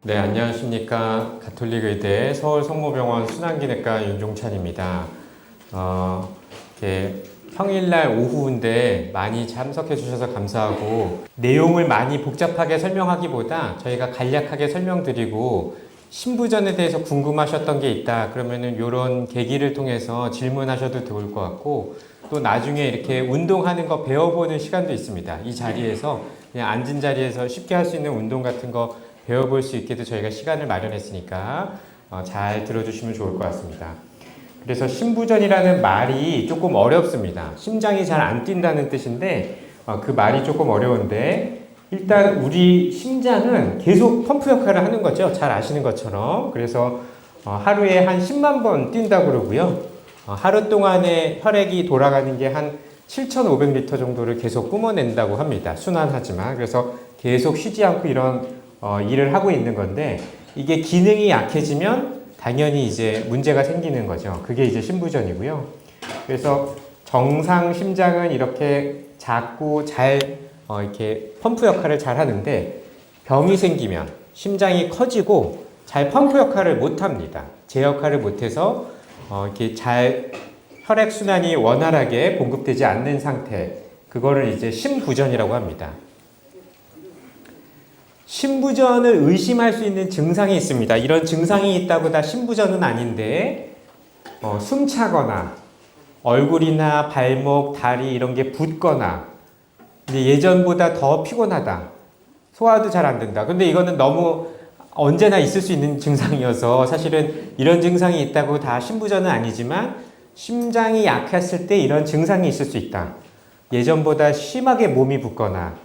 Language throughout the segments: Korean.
네, 안녕하십니까. 가톨릭의대 서울성모병원 순환기내과 윤종찬입니다. 이렇게 평일날 오후인데 많이 참석해 주셔서 감사하고, 내용을 많이 복잡하게 설명하기보다 저희가 간략하게 설명드리고, 신부전에 대해서 궁금하셨던 게 있다 그러면은 이런 계기를 통해서 질문하셔도 좋을 것 같고, 또 나중에 이렇게 운동하는 거 배워보는 시간도 있습니다. 이 자리에서 그냥 앉은 자리에서 쉽게 할 수 있는 운동 같은 거 배워볼 수 있게도 저희가 시간을 마련했으니까 잘 들어주시면 좋을 것 같습니다. 그래서 신부전이라는 말이 조금 어렵습니다. 심장이 잘 안 뛴다는 뜻인데 그 말이 조금 어려운데, 일단 우리 심장은 계속 펌프 역할을 하는 거죠. 잘 아시는 것처럼. 그래서 하루에 한 10만 번 뛴다고 그러고요. 하루 동안에 혈액이 돌아가는 게 한 7,500리터 정도를 계속 뿜어낸다고 합니다. 순환하지만. 그래서 계속 쉬지 않고 이런 일을 하고 있는 건데, 이게 기능이 약해지면 당연히 이제 문제가 생기는 거죠. 그게 이제 신부전이고요. 그래서 정상 심장은 이렇게 작고 잘 이렇게 펌프 역할을 잘 하는데, 병이 생기면 심장이 커지고 잘 펌프 역할을 못 합니다. 제 역할을 못해서 이렇게 잘 혈액 순환이 원활하게 공급되지 않는 상태, 그거를 이제 심부전이라고 합니다. 신부전을 의심할 수 있는 증상이 있습니다. 이런 증상이 있다고 다 신부전은 아닌데, 숨차거나 얼굴이나 발목, 다리 이런 게 붓거나, 이제 예전보다 더 피곤하다, 소화도 잘 안 된다. 근데 이거는 너무 언제나 있을 수 있는 증상이어서 사실은 이런 증상이 있다고 다 신부전은 아니지만, 심장이 약했을 때 이런 증상이 있을 수 있다. 예전보다 심하게 몸이 붓거나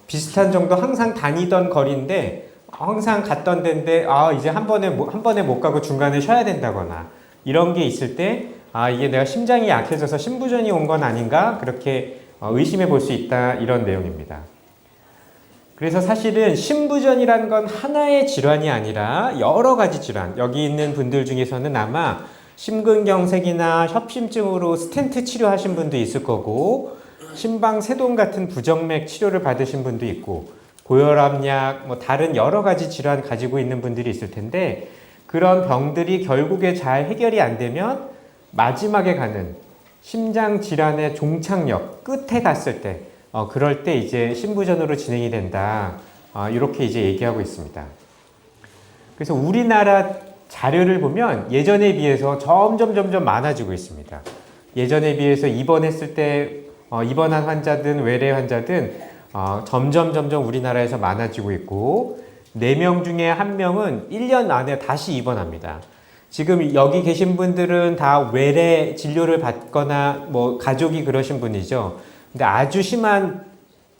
비슷한 정도 항상 다니던 거리인데 항상 갔던 데인데 이제 한 번에 못 가고 중간에 쉬어야 된다거나, 이런 게 있을 때 이게 내가 심장이 약해져서 신부전이 온 건 아닌가, 그렇게 의심해 볼 수 있다, 이런 내용입니다. 그래서 사실은 신부전이라는 건 하나의 질환이 아니라 여러 가지 질환, 여기 있는 분들 중에서는 아마 심근경색이나 협심증으로 스텐트 치료하신 분도 있을 거고, 심방세동 같은 부정맥 치료를 받으신 분도 있고, 고혈압약, 다른 여러 가지 질환 가지고 있는 분들이 있을 텐데, 그런 병들이 결국에 잘 해결이 안 되면 마지막에 가는 심장 질환의 종착역, 끝에 갔을 때, 그럴 때 이제 신부전으로 진행이 된다. 이렇게 이제 얘기하고 있습니다. 그래서 우리나라 자료를 보면 예전에 비해서 점점 많아지고 있습니다. 예전에 비해서 입원했을 때 입원한 환자든 외래 환자든 점점 우리나라에서 많아지고 있고, 4명 중에 1명은 1년 안에 다시 입원합니다. 지금 여기 계신 분들은 다 외래 진료를 받거나 가족이 그러신 분이죠. 근데 아주 심한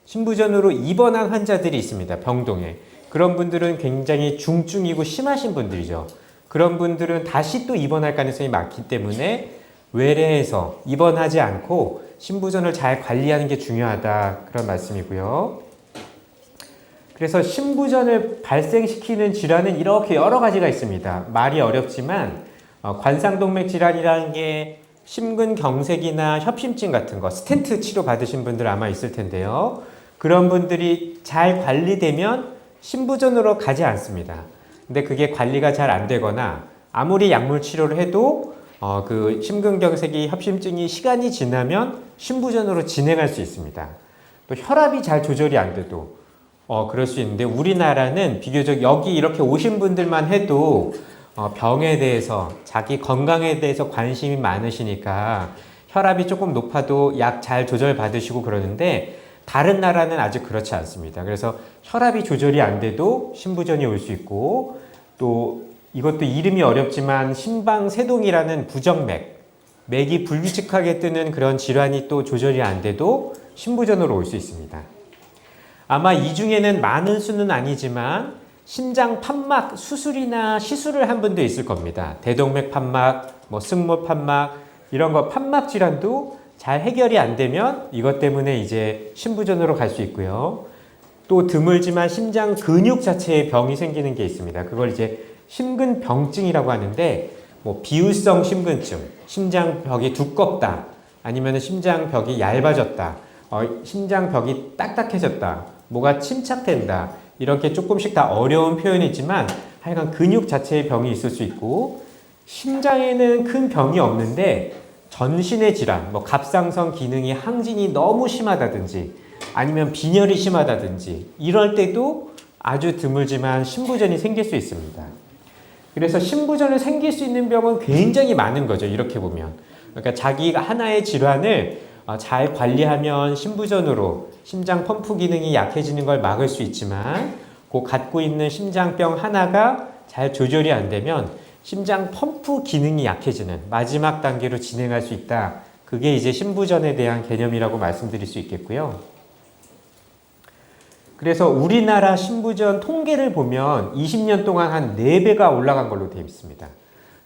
신부전으로 입원한 환자들이 있습니다. 병동에. 그런 분들은 굉장히 중증이고 심하신 분들이죠. 그런 분들은 다시 또 입원할 가능성이 많기 때문에 외래에서 입원하지 않고 신부전을 잘 관리하는 게 중요하다, 그런 말씀이고요. 그래서 신부전을 발생시키는 질환은 이렇게 여러 가지가 있습니다. 말이 어렵지만 관상동맥 질환이라는 게 심근경색이나 협심증 같은 거, 스텐트 치료 받으신 분들 아마 있을 텐데요. 그런 분들이 잘 관리되면 신부전으로 가지 않습니다. 근데 그게 관리가 잘 안 되거나 아무리 약물 치료를 해도 그 심근경색이, 협심증이 시간이 지나면 신부전으로 진행할 수 있습니다. 또 혈압이 잘 조절이 안 돼도 그럴 수 있는데, 우리나라는 비교적 여기 이렇게 오신 분들만 해도 병에 대해서, 자기 건강에 대해서 관심이 많으시니까 혈압이 조금 높아도 약 잘 조절 받으시고 그러는데, 다른 나라는 아직 그렇지 않습니다. 그래서 혈압이 조절이 안 돼도 신부전이 올 수 있고, 또 이것도 이름이 어렵지만 심방세동이라는 부정맥, 맥이 불규칙하게 뜨는 그런 질환이 또 조절이 안 돼도 신부전으로 올 수 있습니다. 아마 이 중에는 많은 수는 아니지만 심장 판막 수술이나 시술을 한 분도 있을 겁니다. 대동맥 판막, 승모 판막, 이런 거 판막 질환도 잘 해결이 안 되면 이것 때문에 이제 신부전으로 갈 수 있고요. 또 드물지만 심장 근육 자체에 병이 생기는 게 있습니다. 그걸 이제 심근병증이라고 하는데, 비율성 심근증, 심장벽이 두껍다, 아니면 심장벽이 얇아졌다, 심장벽이 딱딱해졌다, 뭐가 침착된다, 이렇게 조금씩 다 어려운 표현이지만 하여간 근육 자체의 병이 있을 수 있고, 심장에는 큰 병이 없는데 전신의 질환, 뭐 갑상선 기능이 항진이 너무 심하다든지 아니면 빈혈이 심하다든지 이럴 때도 아주 드물지만 신부전이 생길 수 있습니다. 그래서 신부전을 생길 수 있는 병은 굉장히 많은 거죠. 이렇게 보면. 그러니까 자기가 하나의 질환을 잘 관리하면 신부전으로 심장 펌프 기능이 약해지는 걸 막을 수 있지만, 그 갖고 있는 심장병 하나가 잘 조절이 안 되면 심장 펌프 기능이 약해지는 마지막 단계로 진행할 수 있다. 그게 이제 신부전에 대한 개념이라고 말씀드릴 수 있겠고요. 그래서 우리나라 신부전 통계를 보면 20년 동안 한 4배가 올라간 걸로 되어 있습니다.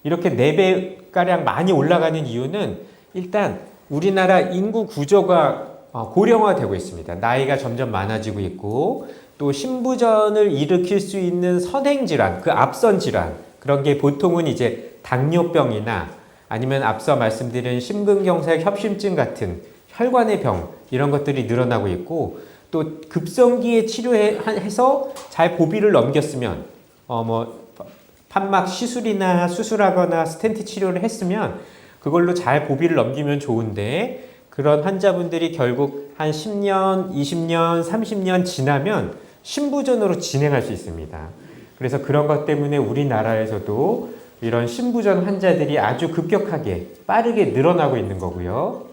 이렇게 4배가량 많이 올라가는 이유는 일단 우리나라 인구 구조가 고령화되고 있습니다. 나이가 점점 많아지고 있고, 또 신부전을 일으킬 수 있는 선행질환, 그 앞선 질환, 그런 게 보통은 이제 당뇨병이나 아니면 앞서 말씀드린 심근경색 협심증 같은 혈관의 병, 이런 것들이 늘어나고 있고, 또 급성기에 치료해서 잘 고비를 넘겼으면 판막 시술이나 수술하거나 스텐트 치료를 했으면 그걸로 잘 고비를 넘기면 좋은데, 그런 환자분들이 결국 한 10년, 20년, 30년 지나면 신부전으로 진행할 수 있습니다. 그래서 그런 것 때문에 우리나라에서도 이런 신부전 환자들이 아주 급격하게 빠르게 늘어나고 있는 거고요.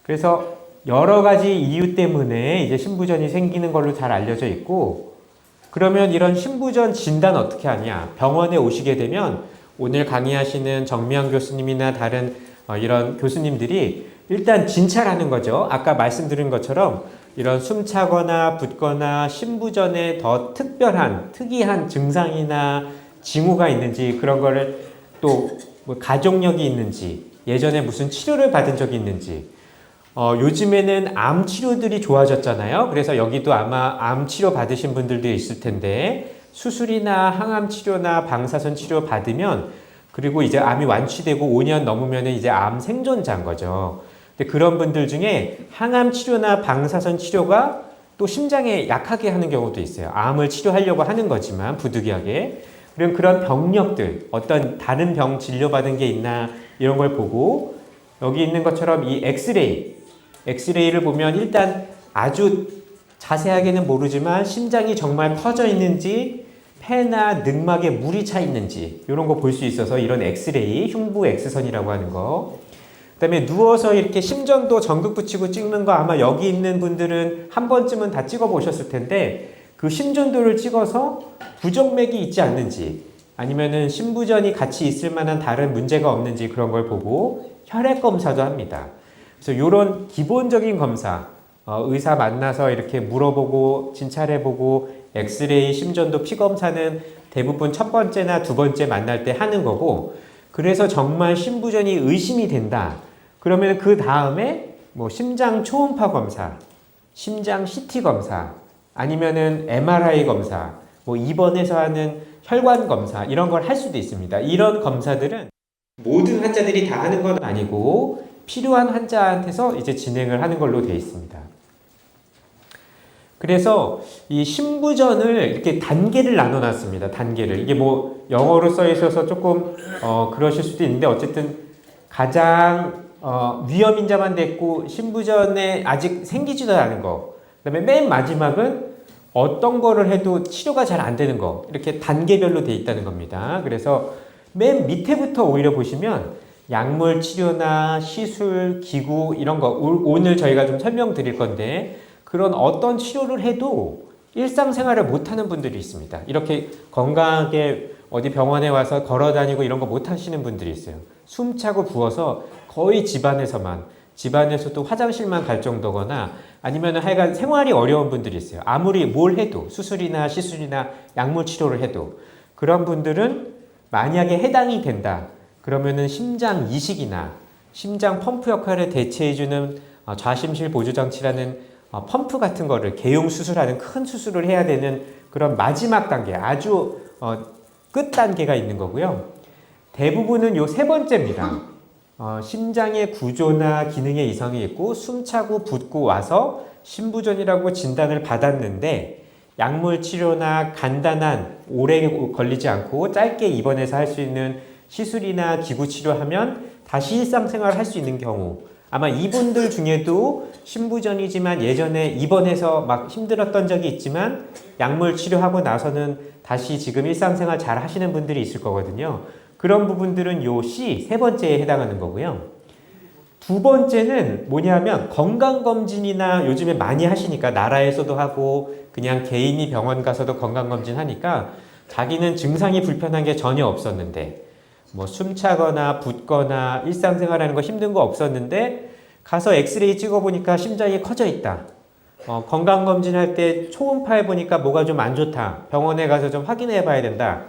그래서 여러 가지 이유 때문에 이제 신부전이 생기는 걸로 잘 알려져 있고, 그러면 이런 신부전 진단 어떻게 하냐? 병원에 오시게 되면 오늘 강의하시는 정미영 교수님이나 다른 이런 교수님들이 일단 진찰하는 거죠. 아까 말씀드린 것처럼 이런 숨차거나 붓거나 신부전에 더 특이한 증상이나 징후가 있는지, 그런 거를 또 뭐 가족력이 있는지, 예전에 무슨 치료를 받은 적이 있는지, 요즘에는 암 치료들이 좋아졌잖아요. 그래서 여기도 아마 암 치료 받으신 분들도 있을 텐데, 수술이나 항암 치료나 방사선 치료 받으면, 그리고 이제 암이 완치되고 5년 넘으면 이제 암 생존자인 거죠. 근데 그런 분들 중에 항암 치료나 방사선 치료가 또 심장에 약하게 하는 경우도 있어요. 암을 치료하려고 하는 거지만 부득이하게. 그럼 그런 병력들, 어떤 다른 병 진료받은 게 있나, 이런 걸 보고, 여기 있는 것처럼 이 엑스레이를 보면 일단 아주 자세하게는 모르지만 심장이 정말 터져 있는지, 폐나 늑막에 물이 차 있는지, 이런 거 볼 수 있어서 이런 엑스레이, 흉부 X선이라고 하는 거. 그 다음에 누워서 이렇게 심전도 전극 붙이고 찍는 거 아마 여기 있는 분들은 한 번쯤은 다 찍어 보셨을 텐데, 그 심전도를 찍어서 부정맥이 있지 않는지, 아니면은 신부전이 같이 있을 만한 다른 문제가 없는지, 그런 걸 보고 혈액 검사도 합니다. 그래서 이런 기본적인 검사, 의사 만나서 이렇게 물어보고 진찰해보고 엑스레이, 심전도, 피검사는 대부분 첫 번째나 두 번째 만날 때 하는 거고, 그래서 정말 신부전이 의심이 된다. 그러면 그 다음에 뭐 심장 초음파 검사, 심장 CT 검사, 아니면은 MRI 검사, 뭐 입원해서 하는 혈관 검사, 이런 걸 할 수도 있습니다. 이런 검사들은 모든 환자들이 다 하는 건 아니고 필요한 환자한테서 이제 진행을 하는 걸로 되어 있습니다. 그래서 이 신부전을 이렇게 단계를 나눠 놨습니다. 단계를. 이게 뭐 영어로 써 있어서 조금 그러실 수도 있는데, 어쨌든 가장 위험인자만 됐고 신부전에 아직 생기지도 않은 거, 그다음에 맨 마지막은 어떤 거를 해도 치료가 잘 안 되는 거, 이렇게 단계별로 돼 있다는 겁니다. 그래서 맨 밑에부터 오히려 보시면 약물 치료나 시술, 기구, 이런 거 오늘 저희가 좀 설명드릴 건데, 그런 어떤 치료를 해도 일상생활을 못하는 분들이 있습니다. 이렇게 건강하게 어디 병원에 와서 걸어 다니고 이런 거 못하시는 분들이 있어요. 숨차고 부어서 거의 집안에서도 화장실만 갈 정도거나, 아니면 하여간 생활이 어려운 분들이 있어요. 아무리 뭘 해도, 수술이나 시술이나 약물 치료를 해도. 그런 분들은 만약에 해당이 된다, 그러면은 심장 이식이나 심장 펌프 역할을 대체해주는 좌심실 보조장치라는 펌프 같은 거를 개용 수술하는 큰 수술을 해야 되는 그런 마지막 단계, 아주 끝 단계가 있는 거고요. 대부분은 요 세 번째입니다. 심장의 구조나 기능에 이상이 있고 숨차고 붓고 와서 신부전이라고 진단을 받았는데, 약물 치료나 간단한 오래 걸리지 않고 짧게 입원해서 할 수 있는 시술이나 기구 치료하면 다시 일상생활을 할 수 있는 경우, 아마 이분들 중에도 신부전이지만 예전에 입원해서 막 힘들었던 적이 있지만 약물 치료하고 나서는 다시 지금 일상생활 잘 하시는 분들이 있을 거거든요. 그런 부분들은 요 C, 세 번째에 해당하는 거고요. 두 번째는 뭐냐면 건강검진이나 요즘에 많이 하시니까 나라에서도 하고 그냥 개인이 병원 가서도 건강검진 하니까 자기는 증상이 불편한 게 전혀 없었는데 뭐 숨차거나 붓거나 일상생활하는 거 힘든 거 없었는데 가서 엑스레이 찍어보니까 심장이 커져 있다. 건강검진할 때 초음파 해보니까 뭐가 좀 안 좋다. 병원에 가서 좀 확인해 봐야 된다.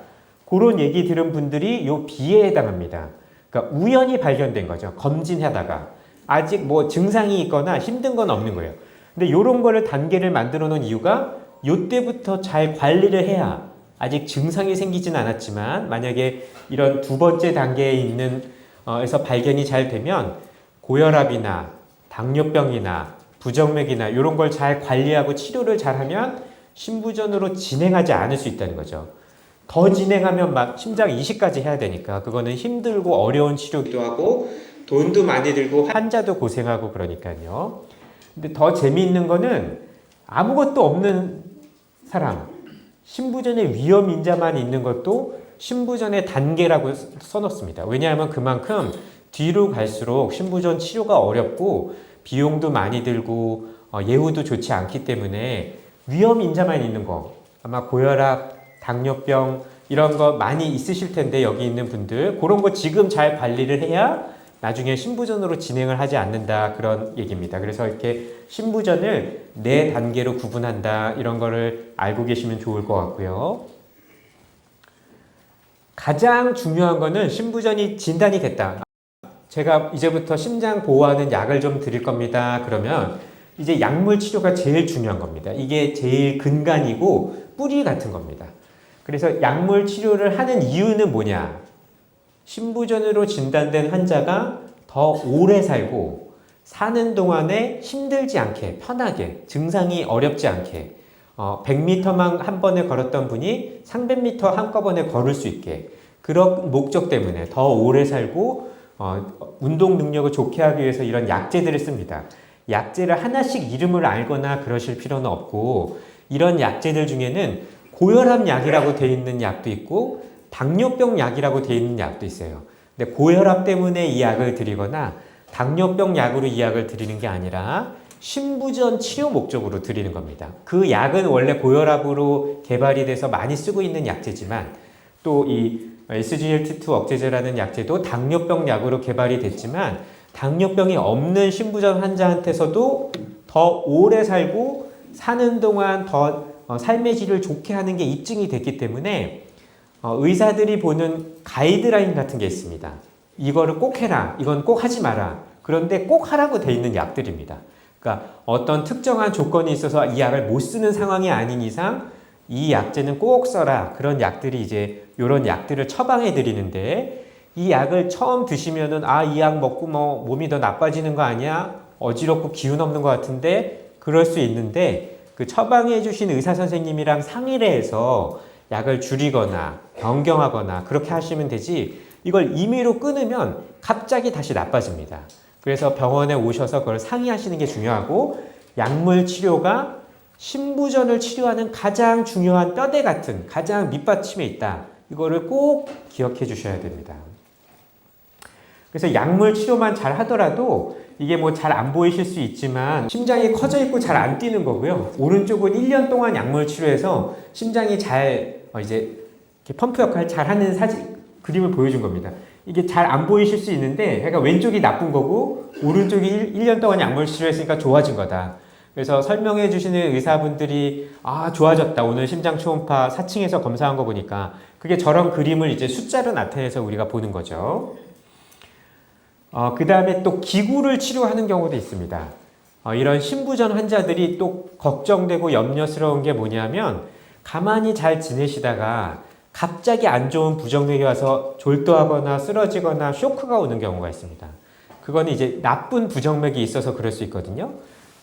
그런 얘기 들은 분들이 요 B에 해당합니다. 그러니까 우연히 발견된 거죠. 검진하다가. 아직 뭐 증상이 있거나 힘든 건 없는 거예요. 근데 이런 거를 단계를 만들어 놓은 이유가 요때부터 잘 관리를 해야 아직 증상이 생기진 않았지만 만약에 이런 두 번째 단계에 있는 에서 발견이 잘 되면 고혈압이나 당뇨병이나 부정맥이나 이런 걸 잘 관리하고 치료를 잘하면 신부전으로 진행하지 않을 수 있다는 거죠. 더 진행하면 막 심장 이식까지 해야 되니까 그거는 힘들고 어려운 치료기도 하고 돈도 많이 들고 환자도 고생하고 그러니까요. 근데 더 재미있는 거는 아무것도 없는 사람, 신부전의 위험 인자만 있는 것도 신부전의 단계라고 써놓습니다. 왜냐하면 그만큼 뒤로 갈수록 신부전 치료가 어렵고 비용도 많이 들고 예후도 좋지 않기 때문에 위험 인자만 있는 거, 아마 고혈압, 당뇨병 이런 거 많이 있으실 텐데 여기 있는 분들 그런 거 지금 잘 관리를 해야 나중에 신부전으로 진행을 하지 않는다 그런 얘기입니다. 그래서 이렇게 신부전을 네 단계로 구분한다 이런 거를 알고 계시면 좋을 것 같고요. 가장 중요한 거는 신부전이 진단이 됐다. 제가 이제부터 심장 보호하는 약을 좀 드릴 겁니다. 그러면 이제 약물 치료가 제일 중요한 겁니다. 이게 제일 근간이고 뿌리 같은 겁니다. 그래서 약물 치료를 하는 이유는 뭐냐? 신부전으로 진단된 환자가 더 오래 살고 사는 동안에 힘들지 않게 편하게 증상이 어렵지 않게 100m만 한 번에 걸었던 분이 300m 한꺼번에 걸을 수 있게 그런 목적 때문에 더 오래 살고 운동 능력을 좋게 하기 위해서 이런 약제들을 씁니다. 약제를 하나씩 이름을 알거나 그러실 필요는 없고 이런 약제들 중에는 고혈압 약이라고 되어 있는 약도 있고 당뇨병 약이라고 되어 있는 약도 있어요. 근데 고혈압 때문에 이 약을 드리거나 당뇨병 약으로 이 약을 드리는 게 아니라 신부전 치료 목적으로 드리는 겁니다. 그 약은 원래 고혈압으로 개발이 돼서 많이 쓰고 있는 약제지만 또 이 SGLT2 억제제라는 약제도 당뇨병 약으로 개발이 됐지만 당뇨병이 없는 신부전 환자한테서도 더 오래 살고 사는 동안 더 삶의 질을 좋게 하는 게 입증이 됐기 때문에 의사들이 보는 가이드라인 같은 게 있습니다. 이거를 꼭 해라. 이건 꼭 하지 마라. 그런데 꼭 하라고 돼 있는 약들입니다. 그러니까 어떤 특정한 조건이 있어서 이 약을 못 쓰는 상황이 아닌 이상 이 약제는 꼭 써라. 그런 약들이 이제 이런 약들을 처방해 드리는데 이 약을 처음 드시면은 이 약 먹고 뭐 몸이 더 나빠지는 거 아니야? 어지럽고 기운 없는 것 같은데 그럴 수 있는데 그 처방해 주신 의사 선생님이랑 상의를 해서 약을 줄이거나 변경하거나 그렇게 하시면 되지 이걸 임의로 끊으면 갑자기 다시 나빠집니다. 그래서 병원에 오셔서 그걸 상의하시는 게 중요하고 약물 치료가 신부전을 치료하는 가장 중요한 뼈대 같은 가장 밑받침에 있다. 이거를 꼭 기억해 주셔야 됩니다. 그래서 약물 치료만 잘 하더라도 이게 뭐 잘 안 보이실 수 있지만 심장이 커져 있고 잘 안 뛰는 거고요. 오른쪽은 1년 동안 약물 치료해서 심장이 잘 이제 이렇게 펌프 역할 잘 하는 그림을 보여준 겁니다. 이게 잘 안 보이실 수 있는데 그러니까 왼쪽이 나쁜 거고 오른쪽이 1년 동안 약물 치료했으니까 좋아진 거다. 그래서 설명해 주시는 의사분들이 좋아졌다. 오늘 심장 초음파 4층에서 검사한 거 보니까 그게 저런 그림을 이제 숫자로 나타내서 우리가 보는 거죠. 그 다음에 또 기구를 치료하는 경우도 있습니다. 이런 신부전 환자들이 또 걱정되고 염려스러운 게 뭐냐면 가만히 잘 지내시다가 갑자기 안 좋은 부정맥이 와서 졸도하거나 쓰러지거나 쇼크가 오는 경우가 있습니다. 그거는 이제 나쁜 부정맥이 있어서 그럴 수 있거든요.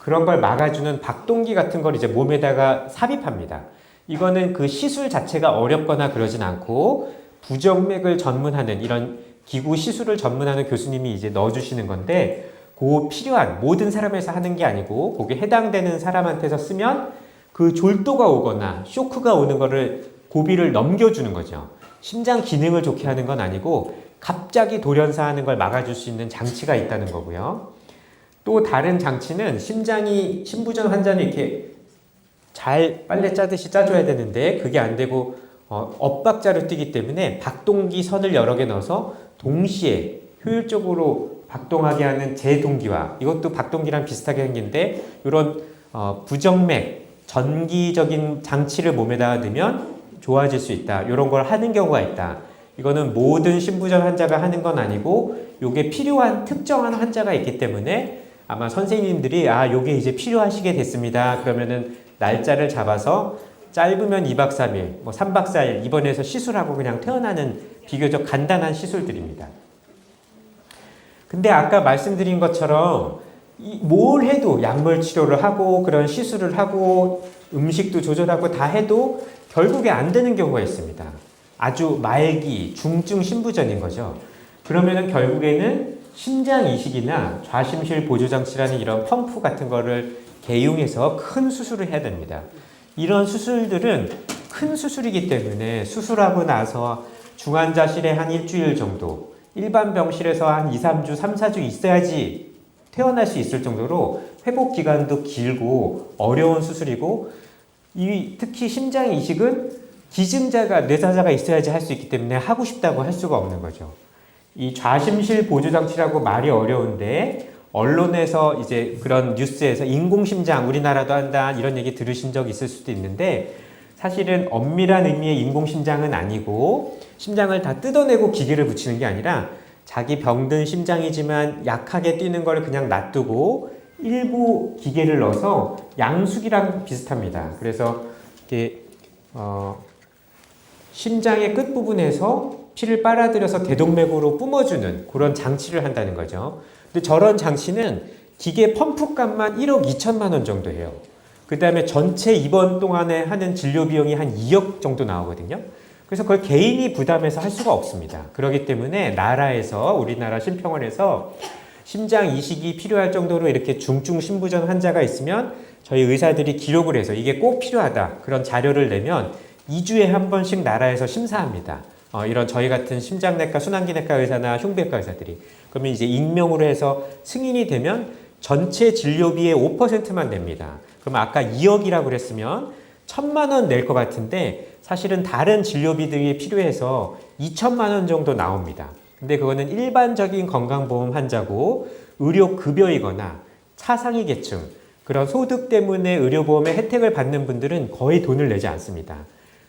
그런 걸 막아주는 박동기 같은 걸 이제 몸에다가 삽입합니다. 이거는 그 시술 자체가 어렵거나 그러진 않고 부정맥을 전문하는 이런 기구 시술을 전문하는 교수님이 이제 넣어주시는 건데 그 필요한 모든 사람에서 하는 게 아니고 거기에 해당되는 사람한테서 쓰면 그 졸도가 오거나 쇼크가 오는 거를 고비를 넘겨주는 거죠. 심장 기능을 좋게 하는 건 아니고 갑자기 돌연사하는 걸 막아줄 수 있는 장치가 있다는 거고요. 또 다른 장치는 심장이 신부전 환자는 이렇게 잘 빨래 짜듯이 짜줘야 되는데 그게 안 되고 엇박자로 뛰기 때문에 박동기 선을 여러 개 넣어서 동시에 효율적으로 박동하게 하는 제동기화, 이것도 박동기랑 비슷하게 생긴데 이런 부정맥 전기적인 장치를 몸에다가 넣으면 좋아질 수 있다. 이런 걸 하는 경우가 있다. 이거는 모든 신부전 환자가 하는 건 아니고 이게 필요한 특정한 환자가 있기 때문에 아마 선생님들이 요게 이제 필요하시게 됐습니다. 그러면은 날짜를 잡아서 짧으면 2박 3일, 뭐 3박 4일 입원해서 시술하고 그냥 퇴원하는 비교적 간단한 시술들입니다. 근데 아까 말씀드린 것처럼 뭘 해도 약물 치료를 하고 그런 시술을 하고 음식도 조절하고 다 해도 결국에 안 되는 경우가 있습니다. 아주 말기, 중증 신부전인 거죠. 그러면은 결국에는 심장 이식이나 좌심실 보조장치라는 이런 펌프 같은 거를 개용해서 큰 수술을 해야 됩니다. 이런 수술들은 큰 수술이기 때문에 수술하고 나서 중환자실에 한 일주일 정도, 일반 병실에서 한 2, 3주, 3, 4주 있어야지 퇴원할 수 있을 정도로 회복 기간도 길고 어려운 수술이고 특히 심장 이식은 기증자가, 뇌사자가 있어야지 할 수 있기 때문에 하고 싶다고 할 수가 없는 거죠. 이 좌심실 보조장치라고 말이 어려운데 언론에서 이제 그런 뉴스에서 인공심장 우리나라도 한다 이런 얘기 들으신 적 있을 수도 있는데 사실은 엄밀한 의미의 인공심장은 아니고 심장을 다 뜯어내고 기계를 붙이는 게 아니라 자기 병든 심장이지만 약하게 뛰는 걸 그냥 놔두고 일부 기계를 넣어서 양수기랑 비슷합니다. 그래서 이렇게 심장의 끝부분에서 피를 빨아들여서 대동맥으로 뿜어주는 그런 장치를 한다는 거죠. 근데 저런 장치는 기계 펌프값만 1억 2천만 원 정도 해요. 그 다음에 전체 입원 동안에 하는 진료 비용이 한 2억 정도 나오거든요. 그래서 그걸 개인이 부담해서 할 수가 없습니다. 그렇기 때문에 나라에서, 우리나라 심평원에서 심장 이식이 필요할 정도로 이렇게 중증 신부전 환자가 있으면 저희 의사들이 기록을 해서 이게 꼭 필요하다 그런 자료를 내면 2주에 한 번씩 나라에서 심사합니다. 이런 저희 같은 심장내과, 순환기내과 의사나 흉부외과 의사들이. 그러면 이제 익명으로 해서 승인이 되면 전체 진료비의 5%만 냅니다. 그러면 아까 2억이라고 그랬으면 1,000만 원 낼 것 같은데 사실은 다른 진료비들이 필요해서 2천만 원 정도 나옵니다. 근데 그거는 일반적인 건강보험 환자고 의료급여이거나 차상위 계층, 그런 소득 때문에 의료보험의 혜택을 받는 분들은 거의 돈을 내지 않습니다.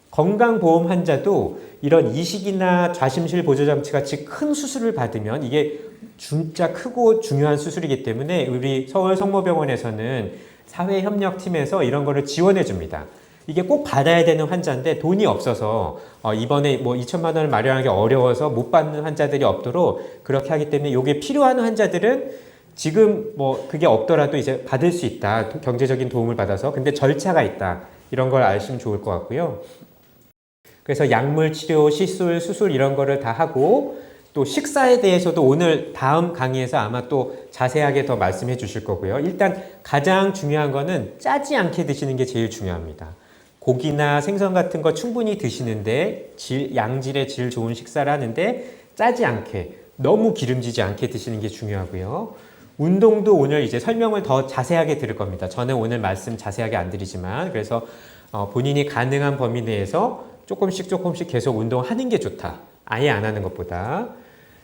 건강보험 환자도 이런 이식이나 좌심실 보조장치 같이 큰 수술을 받으면 이게 진짜 크고 중요한 수술이기 때문에 우리 서울성모병원에서는 사회협력팀에서 이런 거를 지원해 줍니다. 이게 꼭 받아야 되는 환자인데 돈이 없어서 이번에 뭐 2천만 원을 마련하기 어려워서 못 받는 환자들이 없도록 그렇게 하기 때문에 이게 필요한 환자들은 지금 뭐 그게 없더라도 이제 받을 수 있다. 경제적인 도움을 받아서. 근데 절차가 있다. 이런 걸 아시면 좋을 것 같고요. 그래서 약물 치료, 시술, 수술 이런 거를 다 하고 또 식사에 대해서도 오늘 다음 강의에서 아마 또 자세하게 더 말씀해 주실 거고요. 일단 가장 중요한 거는 짜지 않게 드시는 게 제일 중요합니다. 고기나 생선 같은 거 충분히 드시는데 양질의 질 좋은 식사를 하는데 짜지 않게, 너무 기름지지 않게 드시는 게 중요하고요. 운동도 오늘 이제 설명을 더 자세하게 들을 겁니다. 저는 오늘 말씀 자세하게 안 드리지만 그래서 본인이 가능한 범위 내에서 조금씩 계속 운동하는 게 좋다. 아예 안 하는 것보다.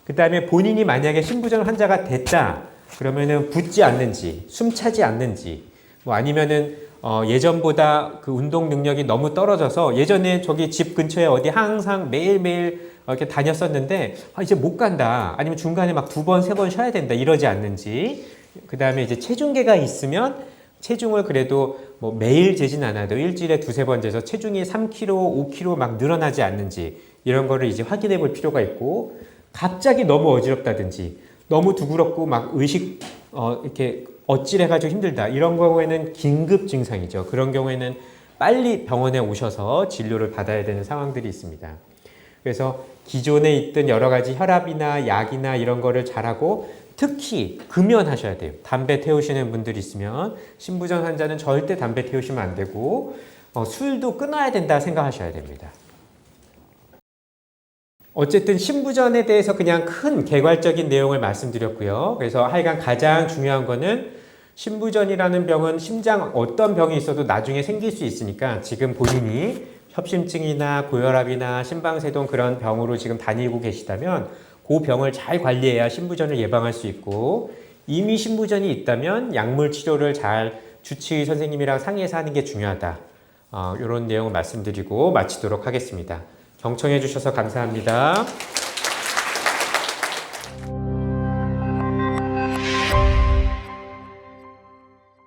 그 다음에 본인이 만약에 신부전 환자가 됐다. 그러면은 붓지 않는지, 숨 차지 않는지, 뭐 아니면은 예전보다 그 운동 능력이 너무 떨어져서 예전에 저기 집 근처에 어디 항상 매일매일 이렇게 다녔었는데 이제 못 간다. 아니면 중간에 막 2번, 3번 쉬어야 된다. 이러지 않는지. 그 다음에 이제 체중계가 있으면 체중을 그래도 뭐 매일 재진 않아도 일주일에 2, 3번 재서 체중이 3kg, 5kg 막 늘어나지 않는지 이런 거를 이제 확인해 볼 필요가 있고 갑자기 너무 어지럽다든지 너무 두그럽고 막 의식 이렇게 어찌해가지고 힘들다. 이런 경우에는 긴급 증상이죠. 그런 경우에는 빨리 병원에 오셔서 진료를 받아야 되는 상황들이 있습니다. 그래서 기존에 있던 여러 가지 혈압이나 약이나 이런 거를 잘하고 특히 금연하셔야 돼요. 담배 태우시는 분들이 있으면 신부전 환자는 절대 담배 태우시면 안 되고 술도 끊어야 된다 생각하셔야 됩니다. 어쨌든 신부전에 대해서 그냥 큰 개괄적인 내용을 말씀드렸고요. 그래서 하여간 가장 중요한 거는 신부전이라는 병은 심장 어떤 병이 있어도 나중에 생길 수 있으니까 지금 본인이 협심증이나 고혈압이나 심방세동 그런 병으로 지금 다니고 계시다면 그 병을 잘 관리해야 신부전을 예방할 수 있고 이미 신부전이 있다면 약물 치료를 잘 주치의 선생님이랑 상의해서 하는 게 중요하다. 이런 내용을 말씀드리고 마치도록 하겠습니다. 경청해 주셔서 감사합니다.